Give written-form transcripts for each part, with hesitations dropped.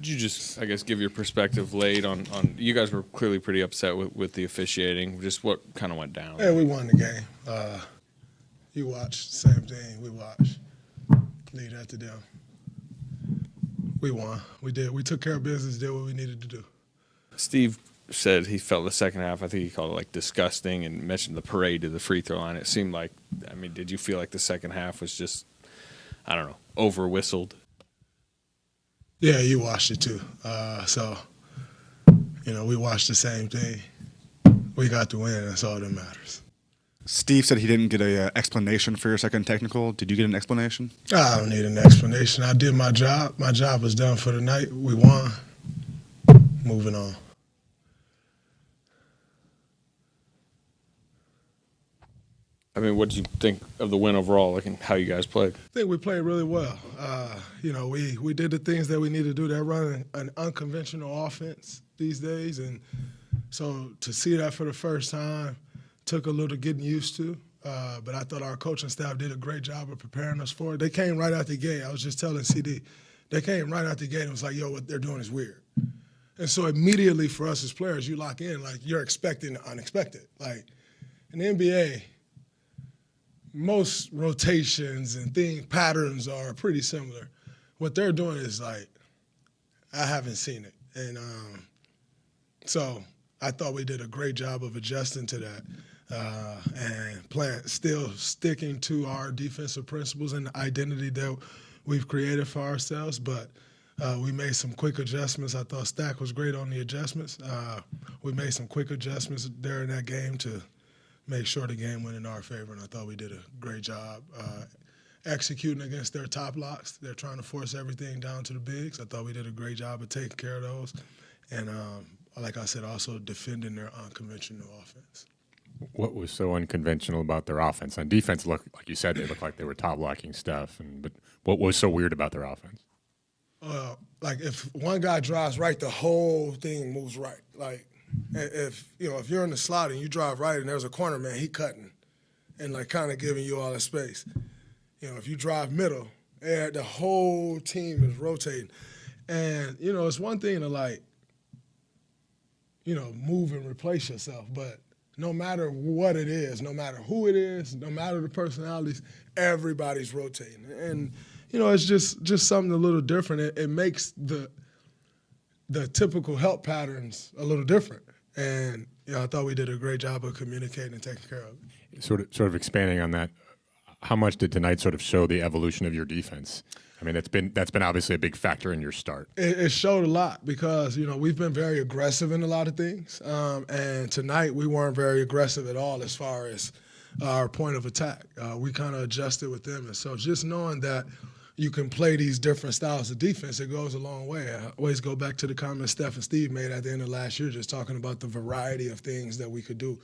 Could you just, I guess, give your perspective late on you guys were clearly pretty upset with the officiating. Just what kind of went down? Yeah, we won the game. You watch, same thing, we watch. Leave that to them. We won. We did. We took care of business, did what we needed to do. Steve said he felt the second half, I think he called it like disgusting, and mentioned the parade to the free throw line. It seemed like, I mean, did you feel like the second half was just, I don't know, over whistled? Yeah, you watched it too. So, we watched the same thing. We got the win. That's all that matters. Steve said he didn't get an explanation for your second technical. Did you get an explanation? I don't need an explanation. I did my job. My job was done for the night. We won. Moving on. I mean, what did you think of the win overall, like, and how you guys played? I think we played really well. We did the things that we need to do. They're running an unconventional offense these days, and so to see that for the first time took a little getting used to. But I thought our coaching staff did a great job of preparing us for it. They came right out the gate. I was just telling CD, they came right out the gate and was like, yo, what they're doing is weird. And so immediately for us as players, you lock in, like, you're expecting the unexpected. Like, in the NBA, most rotations and patterns are pretty similar. What they're doing is, like, I haven't seen it. And so I thought we did a great job of adjusting to that and still sticking to our defensive principles and the identity that we've created for ourselves. But we made some quick adjustments. I thought Stack was great on the adjustments. We made some quick adjustments during that game to make sure the game went in our favor, and I thought we did a great job executing against their top locks. They're trying to force everything down to the bigs. I thought we did a great job of taking care of those. And like I said, also defending their unconventional offense. What was so unconventional about their offense? On defense, like you said, they looked like they were top-blocking stuff. But what was so weird about their offense? Like, if one guy drives right, the whole thing moves right. Like, if you're in the slot and you drive right and there's a corner man, he cutting and, like, kind of giving you all that space. If you drive middle, the whole team is rotating. And, it's one thing to, like, move and replace yourself, but no matter what it is, no matter who it is, no matter the personalities, everybody's rotating. And, it's just something a little different. It makes the typical help patterns a little different. And, I thought we did a great job of communicating and taking care of it. Sort of expanding on that, how much did tonight sort of show the evolution of your defense? I mean, that's been obviously a big factor in your start. It showed a lot because, we've been very aggressive in a lot of things. And tonight we weren't very aggressive at all as far as our point of attack. We kind of adjusted with them. And so just knowing that you can play these different styles of defense, it goes a long way. I always go back to the comment Steph and Steve made at the end of last year, just talking about the variety of things that we could do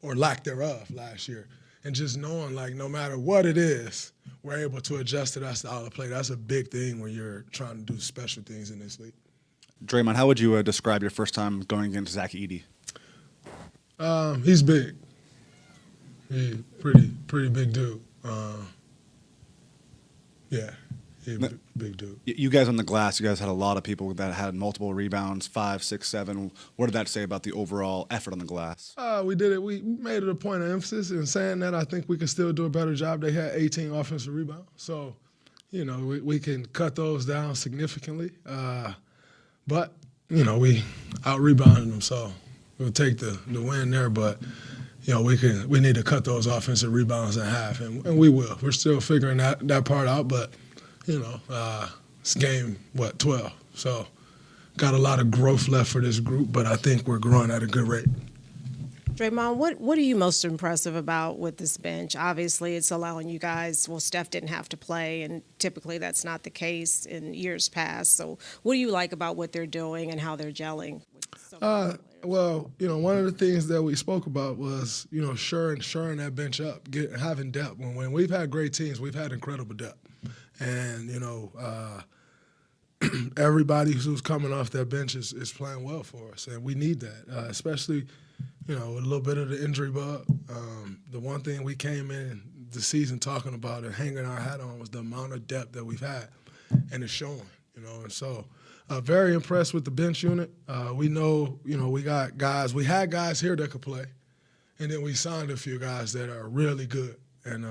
or lack thereof last year. And just knowing, like, no matter what it is, we're able to adjust to that style of play. That's a big thing when you're trying to do special things in this league. Draymond, how would you describe your first time going against Zach Edey? He's big. He's pretty big dude. Yeah, he's a big dude. You guys on the glass, you guys had a lot of people that had multiple rebounds, 5, 6, 7. What did that say about the overall effort on the glass? We did it. We made it a point of emphasis in saying that I think we could still do a better job. They had 18 offensive rebounds. So, we can cut those down significantly. But, we out-rebounded them, so we'll take the win there. But, we need to cut those offensive rebounds in half, and we will. We're still figuring that part out, but, it's game, 12. So got a lot of growth left for this group, but I think we're growing at a good rate. Draymond, what are you most impressive about with this bench? Obviously, it's allowing you guys, Steph didn't have to play, and typically that's not the case in years past. So what do you like about what they're doing and how they're gelling? Well, one of the things that we spoke about was, shoring that bench up, having depth. When we've had great teams, we've had incredible depth. And, everybody who's coming off that bench is playing well for us, and we need that, especially, with a little bit of the injury bug. The one thing we came in the season talking about and hanging our hat on was the amount of depth that we've had, and it's showing, and so Very impressed with the bench unit. We know, we got guys. We had guys here that could play, and then we signed a few guys that are really good. And,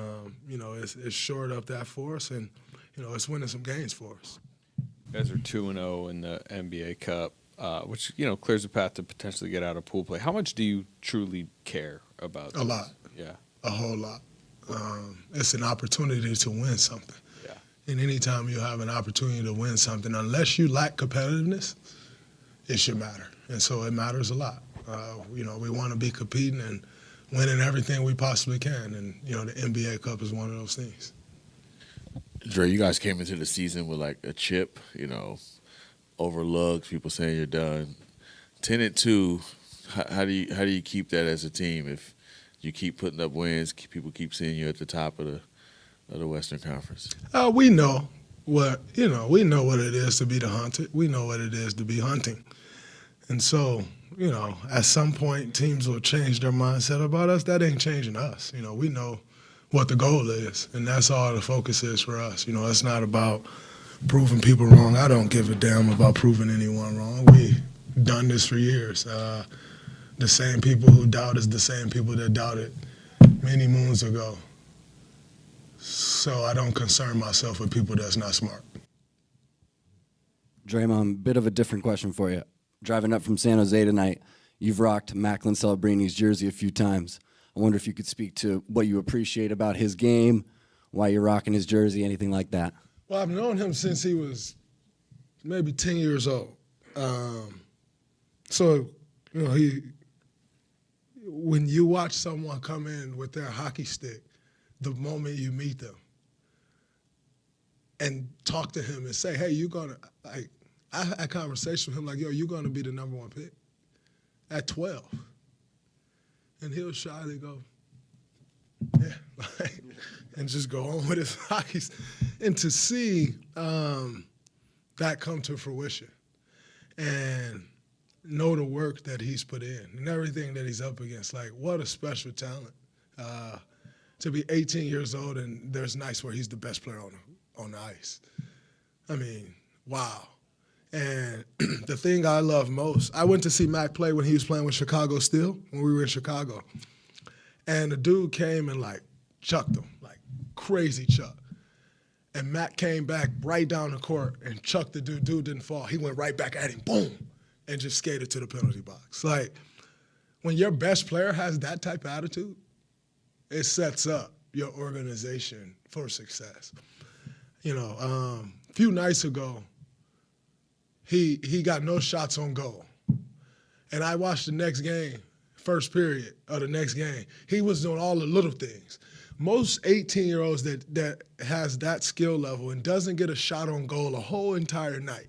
it's shored up that for us, and, it's winning some games for us. You guys are 2-0 in the NBA Cup, which, clears the path to potentially get out of pool play. How much do you truly care about this? A lot. Yeah. A whole lot. It's an opportunity to win something. Yeah. And anytime you have an opportunity to win something, unless you lack competitiveness, it should matter. And so it matters a lot. We want to be competing and winning everything we possibly can. And, the NBA Cup is one of those things. Dre, you guys came into the season with like a chip, overlooked, people saying you're done. 10-2, how do you keep that as a team if you keep putting up wins, people keep seeing you at the top of the Western Conference? We know what it is to be the hunted. We know what it is to be hunting. And so, at some point teams will change their mindset about us. That ain't changing us. We know what the goal is, and that's all the focus is for us. It's not about proving people wrong. I don't give a damn about proving anyone wrong. We've done this for years. The same people who doubt is the same people that doubted many moons ago. So I don't concern myself with people that's not smart. Draymond, bit of a different question for you. Driving up from San Jose tonight, you've rocked Macklin Celebrini's jersey a few times. I wonder if you could speak to what you appreciate about his game, why you're rocking his jersey, anything like that. Well, I've known him since he was maybe 10 years old. When you watch someone come in with their hockey stick, the moment you meet them and talk to him and say, hey, I had a conversation with him like, yo, you're going to be the number 1 pick at 12. And he'll shyly go, yeah, and just go on with his hockey. And to see that come to fruition and know the work that he's put in and everything that he's up against, like, what a special talent. To be 18 years old and there's nights where he's the best player on the ice. I mean, wow. And the thing I love most, I went to see Mack play when he was playing with Chicago Steel, when we were in Chicago. And the dude came and, chucked him, crazy chuck. And Mack came back right down the court and chucked the dude. Dude didn't fall. He went right back at him, boom, and just skated to the penalty box. When your best player has that type of attitude, it sets up your organization for success. A few nights ago, he got no shots on goal. And I watched the next game, first period of the next game. He was doing all the little things. Most 18-year-olds that has that skill level and doesn't get a shot on goal a whole entire night,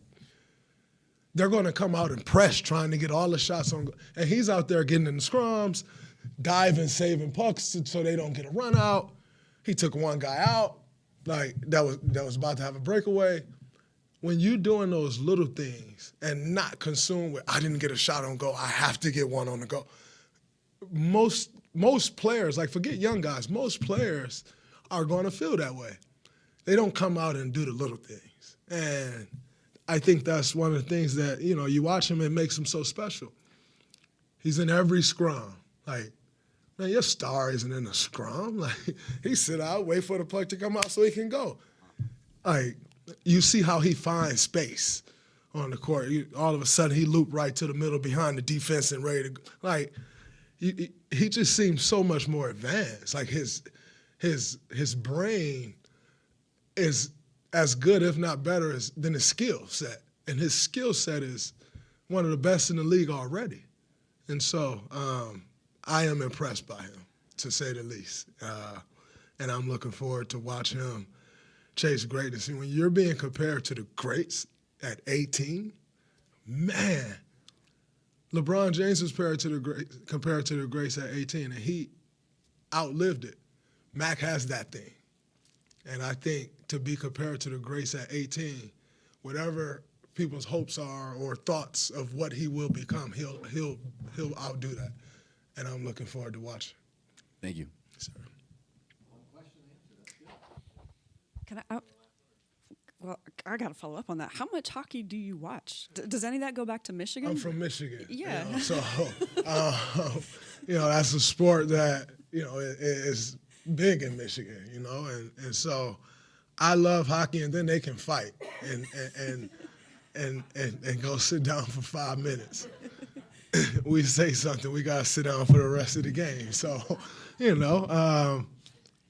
they're going to come out and press trying to get all the shots on goal. And he's out there getting in the scrums, diving, saving pucks so they don't get a run out. He took one guy out, that was about to have a breakaway. When you're doing those little things and not consumed with, I didn't get a shot on goal, I have to get one on the go. Most players, forget young guys, most players are going to feel that way. They don't come out and do the little things. And I think that's one of the things that, you watch him and makes him so special. He's in every scrum. Man, your star isn't in a scrum. He sit out, wait for the puck to come out so he can go. You see how he finds space on the court. All of a sudden, he looped right to the middle behind the defense and ready to go. He just seems so much more advanced. His brain is as good, if not better, than his skill set. And his skill set is one of the best in the league already. And so I am impressed by him, to say the least. And I'm looking forward to watch him chase greatness. And when you're being compared to the greats at 18, man, LeBron James was compared to the greats at 18, and he outlived it. Mack has that thing. And I think to be compared to the greats at 18, whatever people's hopes are or thoughts of what he will become, he'll outdo that. And I'm looking forward to watching. Thank you. Yes, sir. Well, I got to follow up on that. How much hockey do you watch? Does any of that go back to Michigan? I'm from Michigan. Yeah. So, that's a sport that, is big in Michigan, and so I love hockey, and then they can fight and go sit down for 5 minutes. We say something, we got to sit down for the rest of the game. So,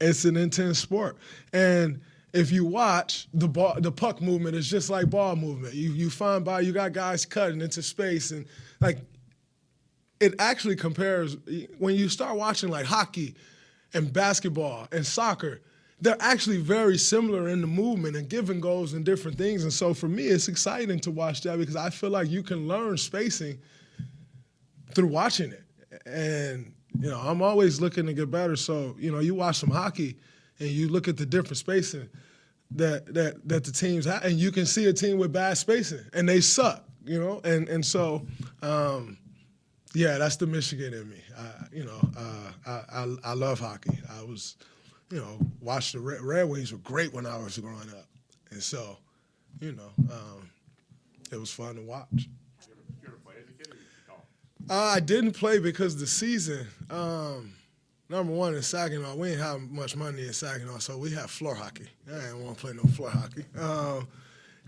it's an intense sport. And if you watch, the puck movement is just like ball movement. You find you got guys cutting into space, and like it actually compares when you start watching like hockey and basketball and soccer. They're actually very similar in the movement and giving goals and different things. And so for me, it's exciting to watch that because I feel like you can learn spacing through watching it. And I'm always looking to get better. So you watch some hockey and you look at the different spacing that the teams have, and you can see a team with bad spacing, and they suck, and so, that's the Michigan in me. I love hockey. I was, watched the Red Wings were great when I was growing up, and so, it was fun to watch. You ever play as a kid, or you I didn't play because the season. Number one, in Saginaw, we didn't have much money in Saginaw, so we had floor hockey. I didn't want to play no floor hockey.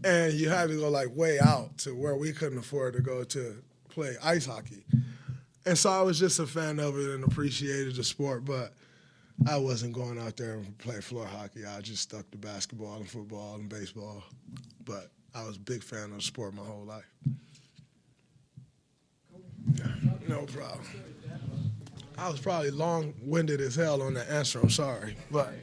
And you had to go, like, way out to where we couldn't afford to go to play ice hockey. And so I was just a fan of it and appreciated the sport, but I wasn't going out there and play floor hockey. I just stuck to basketball and football and baseball. But I was a big fan of the sport my whole life. Yeah, no problem. I was probably long-winded as hell on that answer. I'm sorry, but